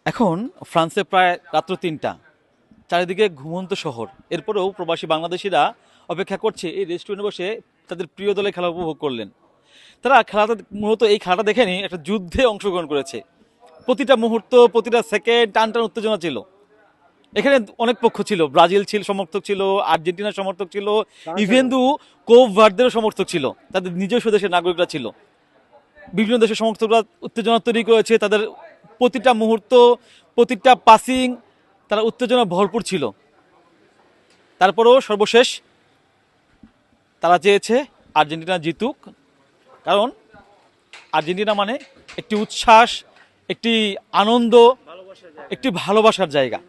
এখন ফ্রান্সে প্রায় রাত্র ৩টা, চারিদিকে ঘুমন্ত শহর। এরপরেও প্রবাসী বাংলাদেশিরা অপেক্ষা করছে এই রেস্টুরেন্টে বসে তাদের প্রিয় দলের খেলা উপভোগ করলেন। তারা খেলাটা মূলত এই খেলাটা দেখেনি একটা যুদ্ধে অংশগ্রহণ করেছে। প্রতিটা মুহূর্ত, প্রতিটা সেকেন্ড টান টান উত্তেজনা ছিল। এখানে অনেক পক্ষ ছিল, ব্রাজিল ছিল সমর্থক ছিল, আর্জেন্টিনার সমর্থক ছিল, ইভেন দু কোপ ভার্দেরও সমর্থক ছিল, তাদের নিজস্ব দেশের নাগরিকরা ছিল। বিভিন্ন দেশের সমর্থকরা উত্তেজনা তৈরি করেছে, তাদের প্রতিটা মুহূর্ত, প্রতিটা পাসিং তারা উত্তেজনা ভরপুর ছিল। তারপরেও সর্বশেষ তারা চেয়েছে আর্জেন্টিনা জিতুক, কারণ আর্জেন্টিনা মানে একটি উচ্ছ্বাস, একটি আনন্দ, একটি ভালোবাসার জায়গা।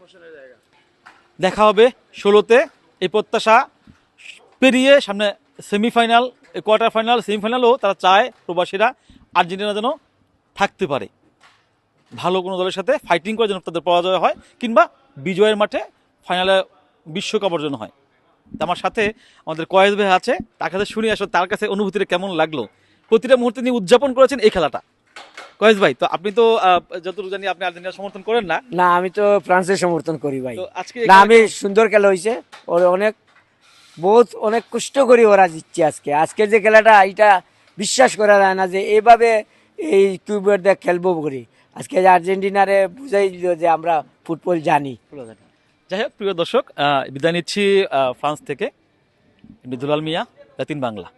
দেখা হবে 16তে। এই প্রত্যাশা পেরিয়ে সামনে সেমিফাইনাল, কোয়ার্টার ফাইনাল, সেমিফাইনালও তারা চায় প্রবাসীরা আর্জেন্টিনা যেন থাকতে পারে, ভালো কোনো দলের সাথে ফাইটিং করে যেন তাদের পরাজয় হয়, কিংবা বিজয়ের মাঠে ফাইনালে বিশ্বকাপ অর্জন হয়। তা আমার সাথে আমাদের কয়েস ভাই আছে, তার কাছে শুনি আসলে তার কাছে অনুভূতিটা কেমন লাগলো। প্রতিটা মুহূর্তে তিনি উদযাপন করেছেন এই খেলাটা। কয়েস ভাই, তো আপনি তো যতটুকু জানি আপনি আর্জেন্টিনা সমর্থন করেন না, না, আমি তো ফ্রান্সের সমর্থন করি ভাই। তো আজকে না, আমি সুন্দর খেলা হয়েছে। ওর অনেক কষ্ট করি ওরা জিতছে আজকে। আজকের যে খেলাটা, এটা বিশ্বাস করা যায় না যে এইভাবে এই কিউবের দিয়ে খেলবো করি। আজকে যে আর্জেন্টিনারে বুঝাই দিল যে আমরা ফুটবল জানি। যাই হোক, প্রিয় দর্শক, বিদায় নিচ্ছি ফ্রান্স থেকে। দুলাল মিয়া, লাতিন বাংলা।